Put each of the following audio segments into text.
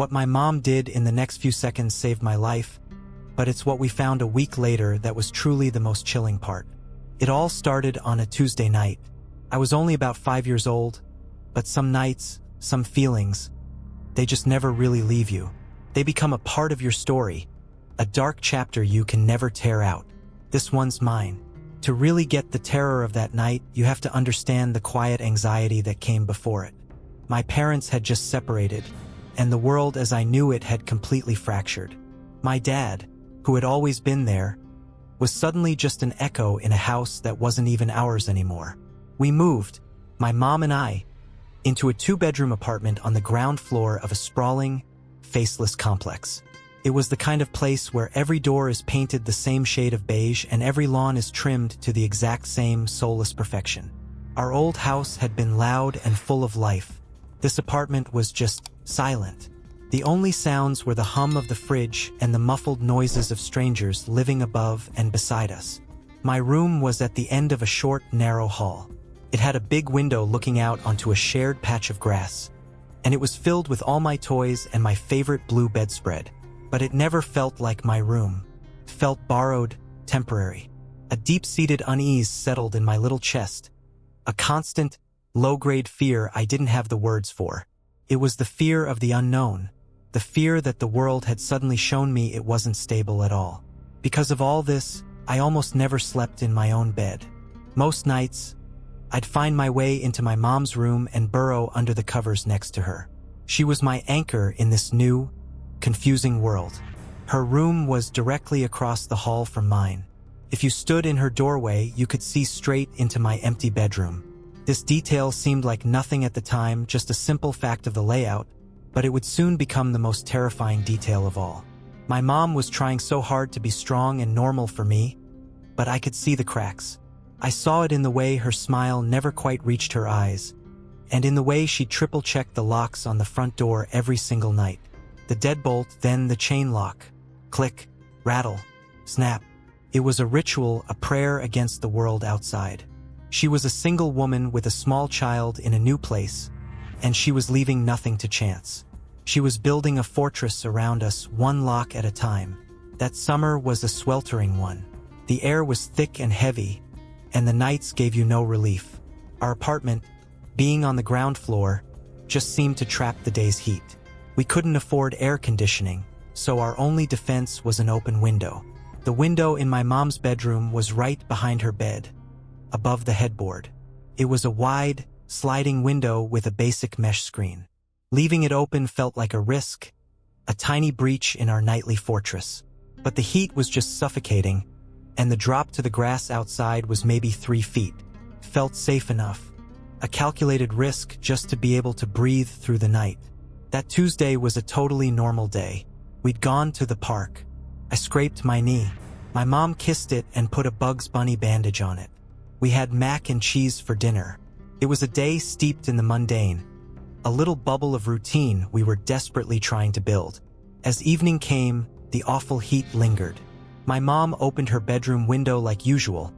What my mom did in the next few seconds saved my life, but it's what we found a week later that was truly the most chilling part. It all started on a Tuesday night. I was only about 5 years old, but some nights, some feelings, they just never really leave you. They become a part of your story, a dark chapter you can never tear out. This one's mine. To really get the terror of that night, you have to understand the quiet anxiety that came before it. My parents had just separated, and the world as I knew it had completely fractured. My dad, who had always been there, was suddenly just an echo in a house that wasn't even ours anymore. We moved, my mom and I, into a 2-bedroom apartment on the ground floor of a sprawling, faceless complex. It was the kind of place where every door is painted the same shade of beige and every lawn is trimmed to the exact same soulless perfection. Our old house had been loud and full of life. This apartment was just silent. The only sounds were the hum of the fridge and the muffled noises of strangers living above and beside us. My room was at the end of a short, narrow hall. It had a big window looking out onto a shared patch of grass, and it was filled with all my toys and my favorite blue bedspread. But it never felt like my room. It felt borrowed, temporary. A deep-seated unease settled in my little chest. A constant, low-grade fear I didn't have the words for. It was the fear of the unknown. The fear that the world had suddenly shown me it wasn't stable at all. Because of all this, I almost never slept in my own bed. Most nights, I'd find my way into my mom's room and burrow under the covers next to her. She was my anchor in this new, confusing world. Her room was directly across the hall from mine. If you stood in her doorway, you could see straight into my empty bedroom. This detail seemed like nothing at the time, just a simple fact of the layout, but it would soon become the most terrifying detail of all. My mom was trying so hard to be strong and normal for me, but I could see the cracks. I saw it in the way her smile never quite reached her eyes, and in the way she triple-checked the locks on the front door every single night. The deadbolt, then the chain lock. Click, rattle, snap. It was a ritual, a prayer against the world outside. She was a single woman with a small child in a new place, and she was leaving nothing to chance. She was building a fortress around us, one lock at a time. That summer was a sweltering one. The air was thick and heavy, and the nights gave you no relief. Our apartment, being on the ground floor, just seemed to trap the day's heat. We couldn't afford air conditioning, so our only defense was an open window. The window in my mom's bedroom was right behind her bed, above the headboard. It was a wide, sliding window with a basic mesh screen. Leaving it open felt like a risk, a tiny breach in our nightly fortress. But the heat was just suffocating, and the drop to the grass outside was maybe 3 feet. Felt safe enough. A calculated risk just to be able to breathe through the night. That Tuesday was a totally normal day. We'd gone to the park. I scraped my knee. My mom kissed it and put a Bugs Bunny bandage on it. We had mac and cheese for dinner. It was a day steeped in the mundane, a little bubble of routine we were desperately trying to build. As evening came, the awful heat lingered. My mom opened her bedroom window like usual,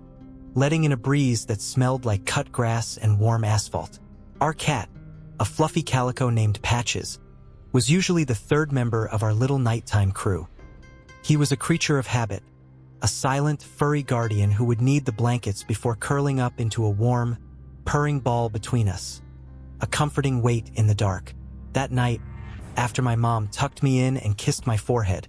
letting in a breeze that smelled like cut grass and warm asphalt. Our cat, a fluffy calico named Patches, was usually the third member of our little nighttime crew. He was a creature of habit, a silent, furry guardian who would need the blankets before curling up into a warm, purring ball between us, a comforting weight in the dark. That night, after my mom tucked me in and kissed my forehead,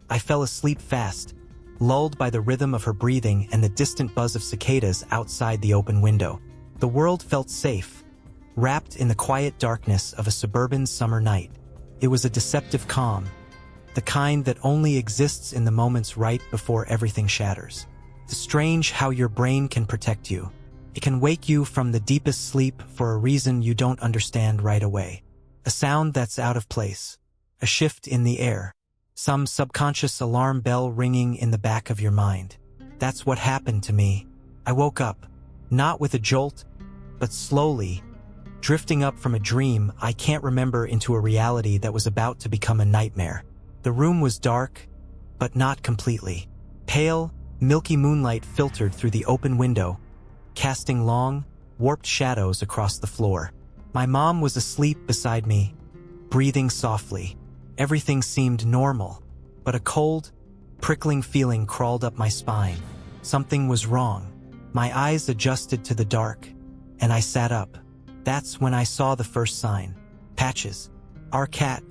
I fell asleep fast, lulled by the rhythm of her breathing and the distant buzz of cicadas outside the open window. The world felt safe, wrapped in the quiet darkness of a suburban summer night. It was a deceptive calm, the kind that only exists in the moments right before everything shatters. It's strange how your brain can protect you. It can wake you from the deepest sleep for a reason you don't understand right away. A sound that's out of place, a shift in the air, some subconscious alarm bell ringing in the back of your mind. That's what happened to me. I woke up, not with a jolt, but slowly, drifting up from a dream I can't remember into a reality that was about to become a nightmare. The room was dark, but not completely. Pale, milky moonlight filtered through the open window, casting long, warped shadows across the floor. My mom was asleep beside me, breathing softly. Everything seemed normal, but a cold, prickling feeling crawled up my spine. Something was wrong. My eyes adjusted to the dark, and I sat up. That's when I saw the first sign. Patches. Our cat,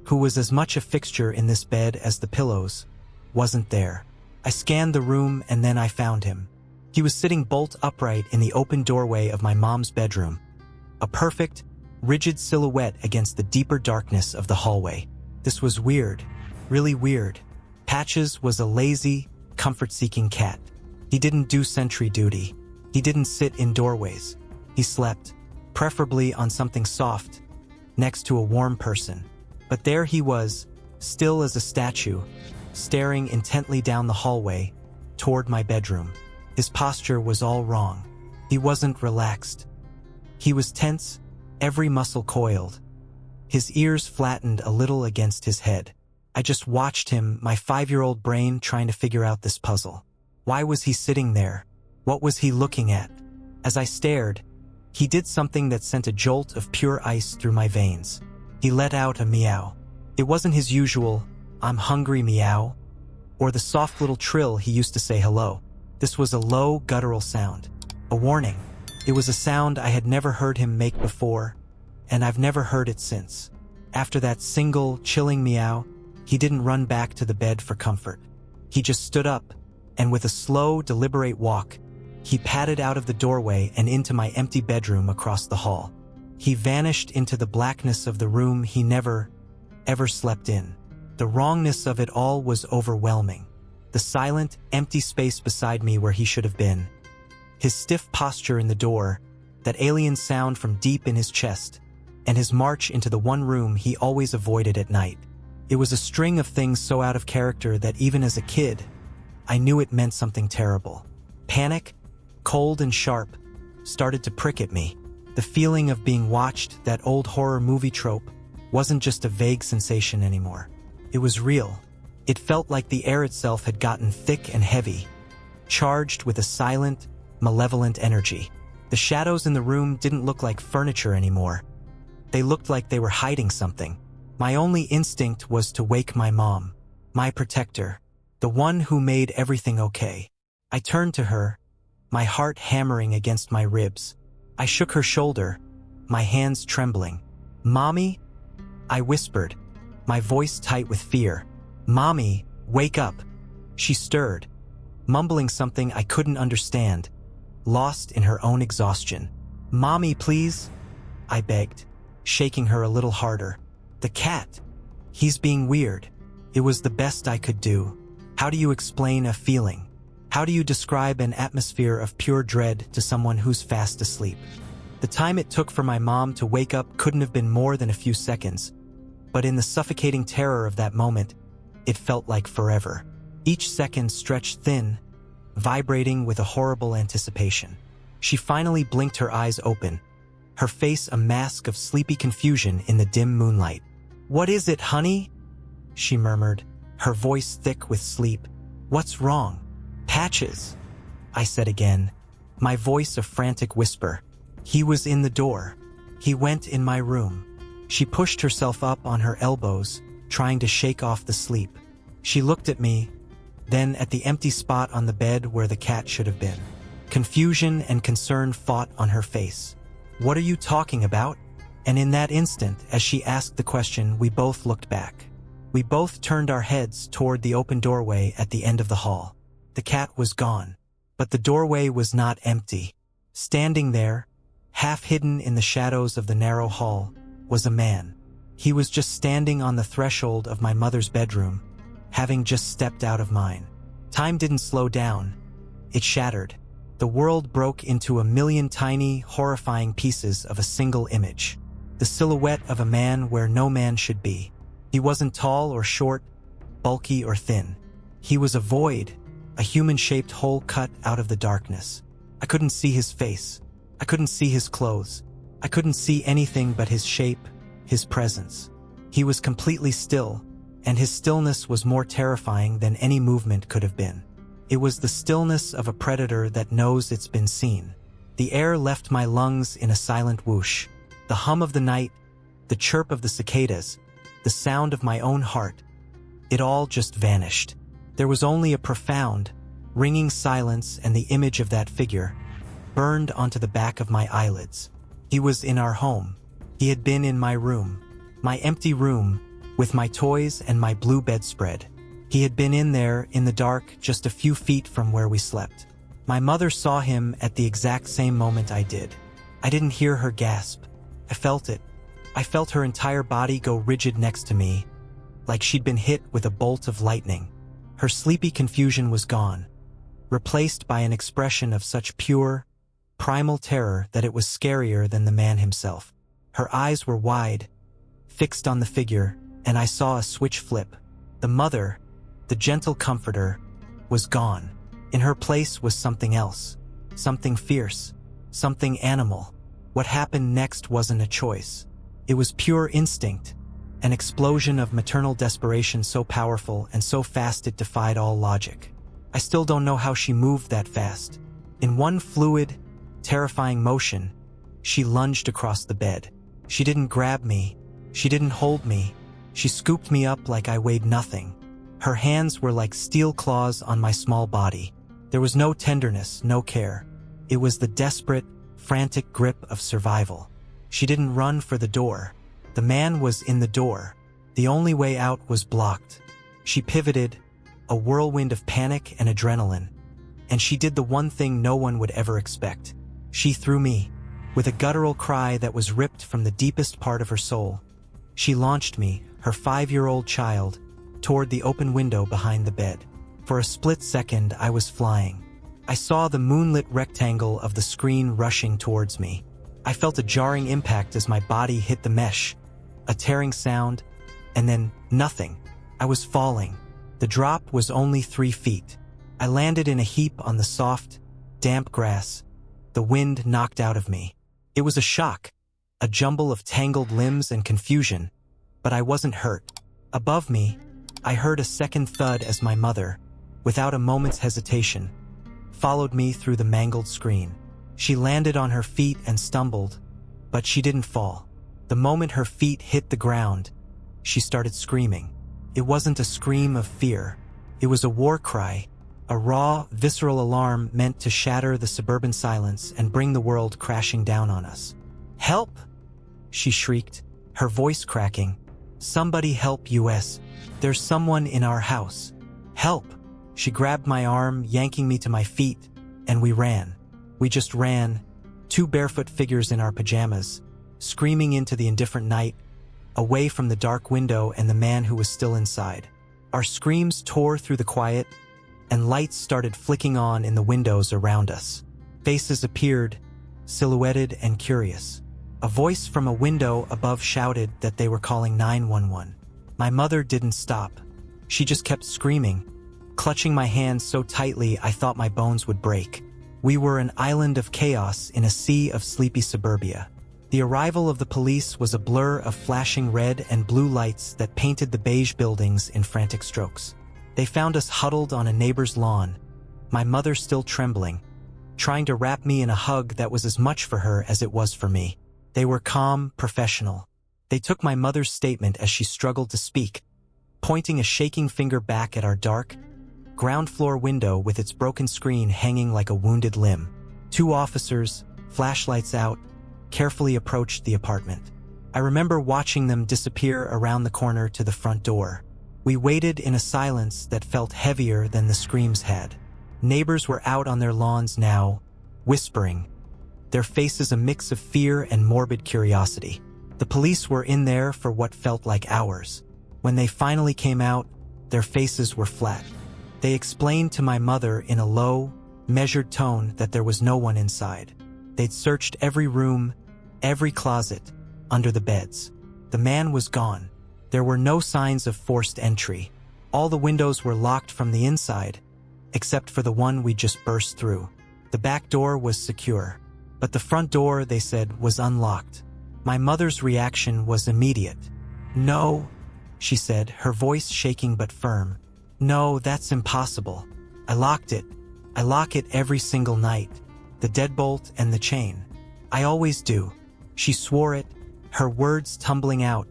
who was as much a fixture in this bed as the pillows, wasn't there. I scanned the room and then I found him. He was sitting bolt upright in the open doorway of my mom's bedroom. A perfect, rigid silhouette against the deeper darkness of the hallway. This was weird, really weird. Patches was a lazy, comfort-seeking cat. He didn't do sentry duty. He didn't sit in doorways. He slept, preferably on something soft, next to a warm person. But there he was, still as a statue, staring intently down the hallway, toward my bedroom. His posture was all wrong. He wasn't relaxed. He was tense, every muscle coiled. His ears flattened a little against his head. I just watched him, my 5-year-old brain trying to figure out this puzzle. Why was he sitting there? What was he looking at? As I stared, he did something that sent a jolt of pure ice through my veins. He let out a meow. It wasn't his usual, "I'm hungry" meow, or the soft little trill he used to say hello. This was a low, guttural sound. A warning. It was a sound I had never heard him make before, and I've never heard it since. After that single, chilling meow, he didn't run back to the bed for comfort. He just stood up, and with a slow, deliberate walk, he padded out of the doorway and into my empty bedroom across the hall. He vanished into the blackness of the room he never, ever slept in. The wrongness of it all was overwhelming. The silent, empty space beside me where he should have been. His stiff posture in the door, that alien sound from deep in his chest, and his march into the one room he always avoided at night. It was a string of things so out of character that even as a kid, I knew it meant something terrible. Panic, cold and sharp, started to prick at me. The feeling of being watched, that old horror movie trope, wasn't just a vague sensation anymore. It was real. It felt like the air itself had gotten thick and heavy, charged with a silent, malevolent energy. The shadows in the room didn't look like furniture anymore. They looked like they were hiding something. My only instinct was to wake my mom, my protector, the one who made everything okay. I turned to her, my heart hammering against my ribs. I shook her shoulder, my hands trembling. "Mommy?" I whispered, my voice tight with fear. "Mommy, wake up." She stirred, mumbling something I couldn't understand, lost in her own exhaustion. "Mommy, please," I begged, shaking her a little harder. "The cat. He's being weird." It was the best I could do. How do you explain a feeling? How do you describe an atmosphere of pure dread to someone who's fast asleep? The time it took for my mom to wake up couldn't have been more than a few seconds, but in the suffocating terror of that moment, it felt like forever. Each second stretched thin, vibrating with a horrible anticipation. She finally blinked her eyes open, her face a mask of sleepy confusion in the dim moonlight. "What is it, honey?" she murmured, her voice thick with sleep. "What's wrong?" "Patches," I said again, my voice a frantic whisper. "He was in the door. He went in my room." She pushed herself up on her elbows, trying to shake off the sleep. She looked at me, then at the empty spot on the bed where the cat should have been. Confusion and concern fought on her face. "What are you talking about?" And in that instant, as she asked the question, we both looked back. We both turned our heads toward the open doorway at the end of the hall. The cat was gone, but the doorway was not empty. Standing there, half hidden in the shadows of the narrow hall, was a man. He was just standing on the threshold of my mother's bedroom, having just stepped out of mine. Time didn't slow down. It shattered. The world broke into a million tiny, horrifying pieces of a single image. The silhouette of a man where no man should be. He wasn't tall or short, bulky or thin. He was a void, a human-shaped hole cut out of the darkness. I couldn't see his face. I couldn't see his clothes. I couldn't see anything but his shape, his presence. He was completely still, and his stillness was more terrifying than any movement could have been. It was the stillness of a predator that knows it's been seen. The air left my lungs in a silent whoosh. The hum of the night, the chirp of the cicadas, the sound of my own heart. It all just vanished. There was only a profound, ringing silence, and the image of that figure burned onto the back of my eyelids. He was in our home. He had been in my room, my empty room, with my toys and my blue bedspread. He had been in there, in the dark, just a few feet from where we slept. My mother saw him at the exact same moment I did. I didn't hear her gasp. I felt it. I felt her entire body go rigid next to me, like she'd been hit with a bolt of lightning. Her sleepy confusion was gone, replaced by an expression of such pure, primal terror that it was scarier than the man himself. Her eyes were wide, fixed on the figure, and I saw a switch flip. The mother, the gentle comforter, was gone. In her place was something else, something fierce, something animal. What happened next wasn't a choice. It was pure instinct, an explosion of maternal desperation so powerful and so fast it defied all logic. I still don't know how she moved that fast. In one fluid, terrifying motion, she lunged across the bed. She didn't grab me. She didn't hold me. She scooped me up like I weighed nothing. Her hands were like steel claws on my small body. There was no tenderness, no care. It was the desperate, frantic grip of survival. She didn't run for the door. The man was in the door. The only way out was blocked. She pivoted, a whirlwind of panic and adrenaline. And she did the one thing no one would ever expect. She threw me, with a guttural cry that was ripped from the deepest part of her soul. She launched me, her 5-year-old child, toward the open window behind the bed. For a split second, I was flying. I saw the moonlit rectangle of the screen rushing towards me. I felt a jarring impact as my body hit the mesh, a tearing sound, and then nothing. I was falling. The drop was only 3 feet. I landed in a heap on the soft, damp grass, the wind knocked out of me. It was a shock, a jumble of tangled limbs and confusion, but I wasn't hurt. Above me, I heard a second thud as my mother, without a moment's hesitation, followed me through the mangled screen. She landed on her feet and stumbled, but she didn't fall. The moment her feet hit the ground, she started screaming. It wasn't a scream of fear. It was a war cry, a raw, visceral alarm meant to shatter the suburban silence and bring the world crashing down on us. "Help!" she shrieked, her voice cracking. "Somebody help us. There's someone in our house. Help!" She grabbed my arm, yanking me to my feet, and we ran. We just ran, 2 barefoot figures in our pajamas, screaming into the indifferent night, away from the dark window and the man who was still inside. Our screams tore through the quiet, and lights started flicking on in the windows around us. Faces appeared, silhouetted and curious. A voice from a window above shouted that they were calling 911. My mother didn't stop. She just kept screaming, clutching my hands so tightly I thought my bones would break. We were an island of chaos in a sea of sleepy suburbia. The arrival of the police was a blur of flashing red and blue lights that painted the beige buildings in frantic strokes. They found us huddled on a neighbor's lawn, my mother still trembling, trying to wrap me in a hug that was as much for her as it was for me. They were calm, professional. They took my mother's statement as she struggled to speak, pointing a shaking finger back at our dark, ground-floor window with its broken screen hanging like a wounded limb. 2 officers, flashlights out, carefully approached the apartment. I remember watching them disappear around the corner to the front door. We waited in a silence that felt heavier than the screams had. Neighbors were out on their lawns now, whispering, their faces a mix of fear and morbid curiosity. The police were in there for what felt like hours. When they finally came out, their faces were flat. They explained to my mother in a low, measured tone that there was no one inside. They'd searched every room, every closet, under the beds. The man was gone. There were no signs of forced entry. All the windows were locked from the inside, except for the one we just burst through. The back door was secure, but the front door, they said, was unlocked. My mother's reaction was immediate. "No," she said, her voice shaking but firm. "No, that's impossible. I locked it. I lock it every single night. The deadbolt and the chain. I always do." She swore it, her words tumbling out,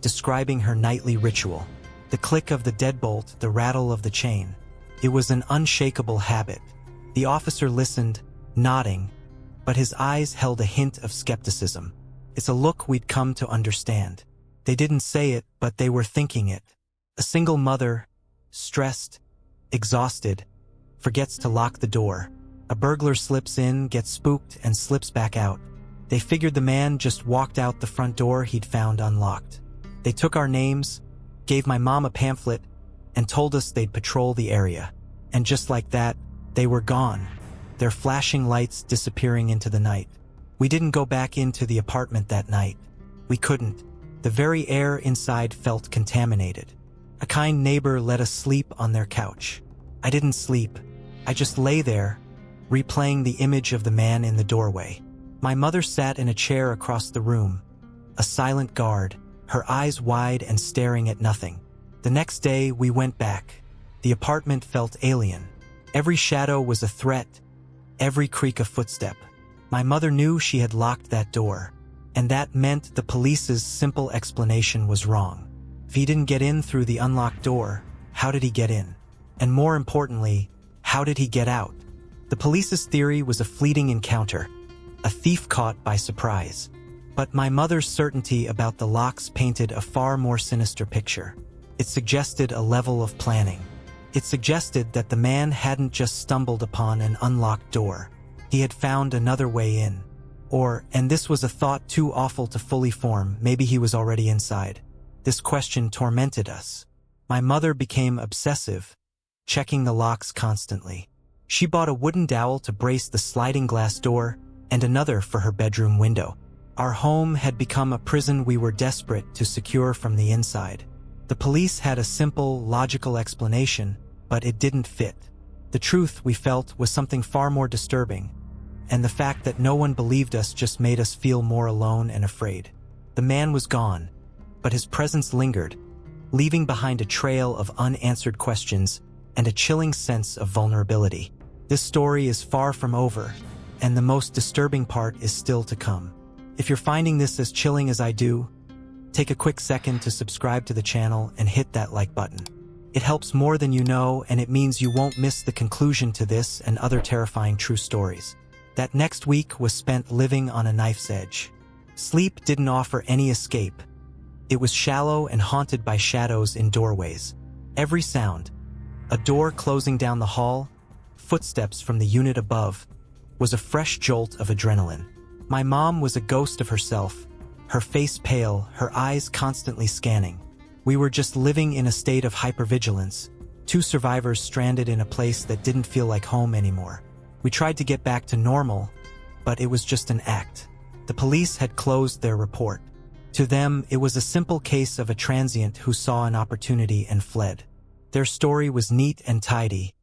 describing her nightly ritual. The click of the deadbolt, the rattle of the chain. It was an unshakable habit. The officer listened, nodding, but his eyes held a hint of skepticism. It's a look we'd come to understand. They didn't say it, but they were thinking it. A single mother, stressed, exhausted, forgets to lock the door. A burglar slips in, gets spooked, and slips back out. They figured the man just walked out the front door he'd found unlocked. They took our names, gave my mom a pamphlet, and told us they'd patrol the area. And just like that, they were gone, their flashing lights disappearing into the night. We didn't go back into the apartment that night. We couldn't. The very air inside felt contaminated. A kind neighbor let us sleep on their couch. I didn't sleep. I just lay there, replaying the image of the man in the doorway. My mother sat in a chair across the room, a silent guard, her eyes wide and staring at nothing. The next day, we went back. The apartment felt alien. Every shadow was a threat, every creak a footstep. My mother knew she had locked that door, and that meant the police's simple explanation was wrong. If he didn't get in through the unlocked door, how did he get in? And more importantly, how did he get out? The police's theory was a fleeting encounter, a thief caught by surprise. But my mother's certainty about the locks painted a far more sinister picture. It suggested a level of planning. It suggested that the man hadn't just stumbled upon an unlocked door. He had found another way in. Or, and this was a thought too awful to fully form, maybe he was already inside. This question tormented us. My mother became obsessive, checking the locks constantly. She bought a wooden dowel to brace the sliding glass door and another for her bedroom window. Our home had become a prison we were desperate to secure from the inside. The police had a simple, logical explanation, but it didn't fit. The truth, we felt, was something far more disturbing, and the fact that no one believed us just made us feel more alone and afraid. The man was gone, but his presence lingered, leaving behind a trail of unanswered questions and a chilling sense of vulnerability. This story is far from over, and the most disturbing part is still to come. If you're finding this as chilling as I do, take a quick second to subscribe to the channel and hit that like button. It helps more than you know, and it means you won't miss the conclusion to this and other terrifying true stories. That next week was spent living on a knife's edge. Sleep didn't offer any escape. It was shallow and haunted by shadows in doorways. Every sound, a door closing down the hall, footsteps from the unit above, was a fresh jolt of adrenaline. My mom was a ghost of herself, her face pale, her eyes constantly scanning. We were just living in a state of hypervigilance, two survivors stranded in a place that didn't feel like home anymore. We tried to get back to normal, but it was just an act. The police had closed their report. To them, it was a simple case of a transient who saw an opportunity and fled. Their story was neat and tidy,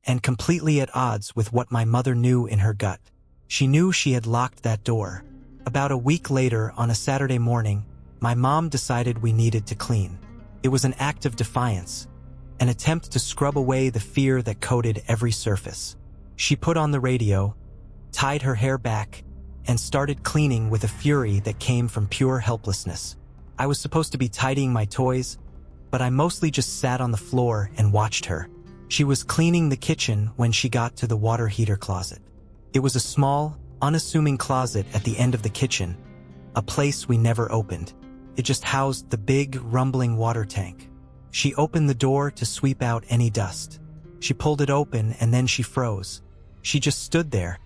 and completely at odds with what my mother knew in her gut. She knew she had locked that door. About a week later, on a Saturday morning, my mom decided we needed to clean. It was an act of defiance, an attempt to scrub away the fear that coated every surface. She put on the radio, tied her hair back, and started cleaning with a fury that came from pure helplessness. I was supposed to be tidying my toys, but I mostly just sat on the floor and watched her. She was cleaning the kitchen when she got to the water heater closet. It was a small, unassuming closet at the end of the kitchen, a place we never opened. It just housed the big, rumbling water tank. She opened the door to sweep out any dust. She pulled it open and then she froze. She just stood there,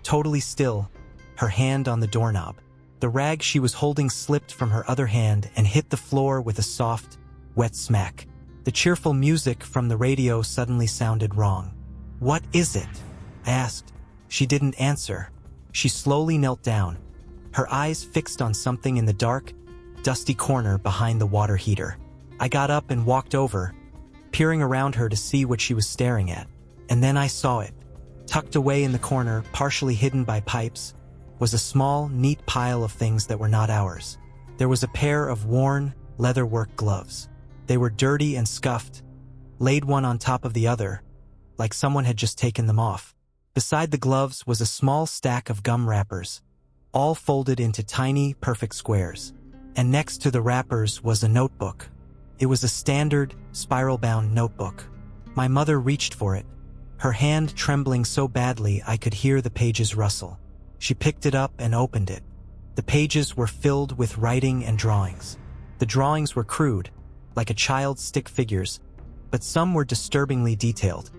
totally still, her hand on the doorknob. The rag she was holding slipped from her other hand and hit the floor with a soft, wet smack. The cheerful music from the radio suddenly sounded wrong. "What is it?" I asked. She didn't answer. She slowly knelt down, her eyes fixed on something in the dark, dusty corner behind the water heater. I got up and walked over, peering around her to see what she was staring at. And then I saw it. Tucked away in the corner, partially hidden by pipes, was a small, neat pile of things that were not ours. There was a pair of worn, leatherwork gloves. They were dirty and scuffed, laid one on top of the other, like someone had just taken them off. Beside the gloves was a small stack of gum wrappers, all folded into tiny, perfect squares. and next to the wrappers was a notebook. It was a standard, spiral-bound notebook. My mother reached for it, her hand trembling so badly I could hear the pages rustle. She picked it up and opened it. The pages were filled with writing and drawings. The drawings were crude, like a child's stick figures, but some were disturbingly detailed.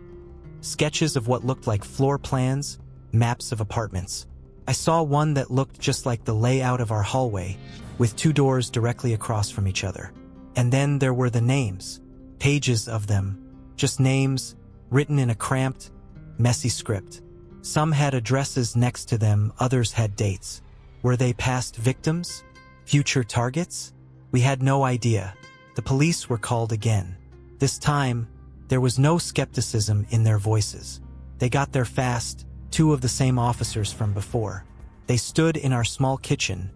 Sketches of what looked like floor plans, maps of apartments. I saw one that looked just like the layout of our hallway, with 2 doors directly across from each other. And then there were the names, pages of them, just names, written in a cramped, messy script. Some had addresses next to them, others had dates. Were they past victims? Future targets? We had no idea. The police were called again. This time, there was no skepticism in their voices. They got there fast, 2 of the same officers from before. They stood in our small kitchen,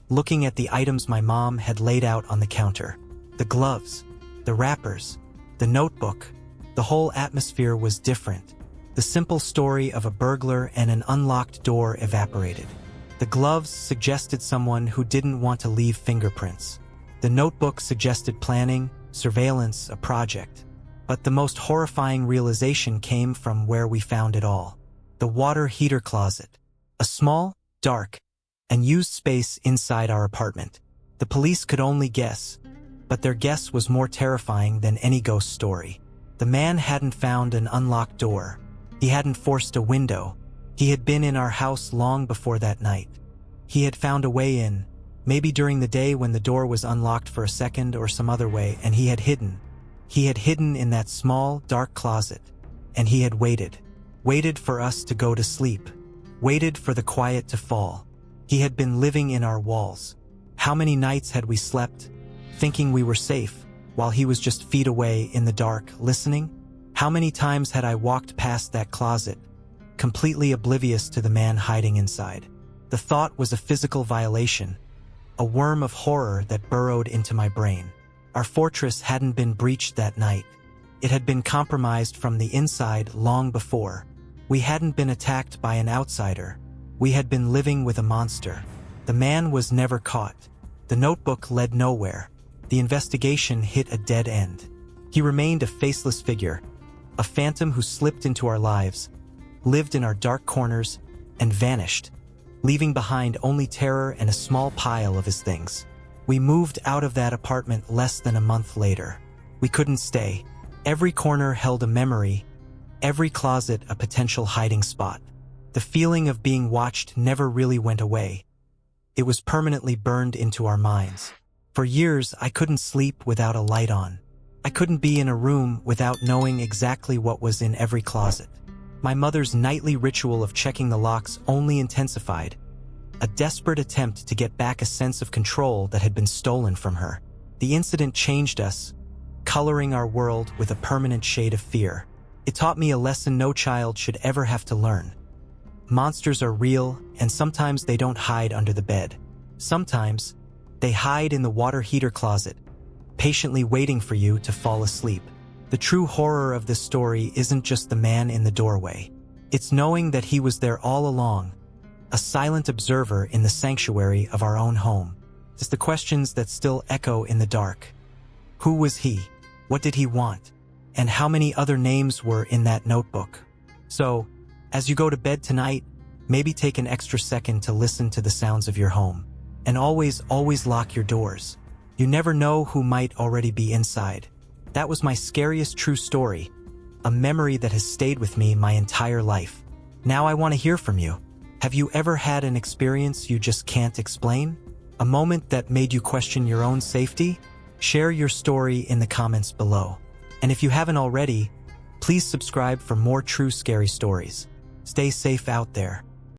looking at the items my mom had laid out on the counter. The gloves, the wrappers, the notebook. The whole atmosphere was different. The simple story of a burglar and an unlocked door evaporated. The gloves suggested someone who didn't want to leave fingerprints. The notebook suggested planning, surveillance, a project. But the most horrifying realization came from where we found it all. The water heater closet. A small, dark, and used space inside our apartment. The police could only guess, but their guess was more terrifying than any ghost story. The man hadn't found an unlocked door. He hadn't forced a window. He had been in our house long before that night. He had found a way in, maybe during the day when the door was unlocked for a second or some other way, and he had hidden. He had hidden in that small, dark closet, and he had waited. Waited for us to go to sleep. Waited for the quiet to fall. He had been living in our walls. How many nights had we slept, thinking we were safe, while he was just feet away in the dark, listening? How many times had I walked past that closet, completely oblivious to the man hiding inside? The thought was a physical violation, a worm of horror that burrowed into my brain. Our fortress hadn't been breached that night. It had been compromised from the inside long before. We hadn't been attacked by an outsider. We had been living with a monster. The man was never caught. The notebook led nowhere. The investigation hit a dead end. He remained a faceless figure, a phantom who slipped into our lives, lived in our dark corners, and vanished, leaving behind only terror and a small pile of his things. We moved out of that apartment less than a month later. We couldn't stay. Every corner held a memory, every closet a potential hiding spot. The feeling of being watched never really went away. It was permanently burned into our minds. For years, I couldn't sleep without a light on. I couldn't be in a room without knowing exactly what was in every closet. My mother's nightly ritual of checking the locks only intensified, a desperate attempt to get back a sense of control that had been stolen from her. The incident changed us, coloring our world with a permanent shade of fear. It taught me a lesson no child should ever have to learn. Monsters are real, and sometimes they don't hide under the bed. Sometimes, they hide in the water heater closet, patiently waiting for you to fall asleep. The true horror of this story isn't just the man in the doorway. It's knowing that he was there all along, a silent observer in the sanctuary of our own home. It's the questions that still echo in the dark. Who was he? What did he want? And how many other names were in that notebook? So, as you go to bed tonight, maybe take an extra second to listen to the sounds of your home. And always lock your doors. You never know who might already be inside. That was my scariest true story, a memory that has stayed with me my entire life. Now I want to hear from you. Have you ever had an experience you just can't explain? A moment that made you question your own safety? Share your story in the comments below. And if you haven't already, please subscribe for more true scary stories. Stay safe out there.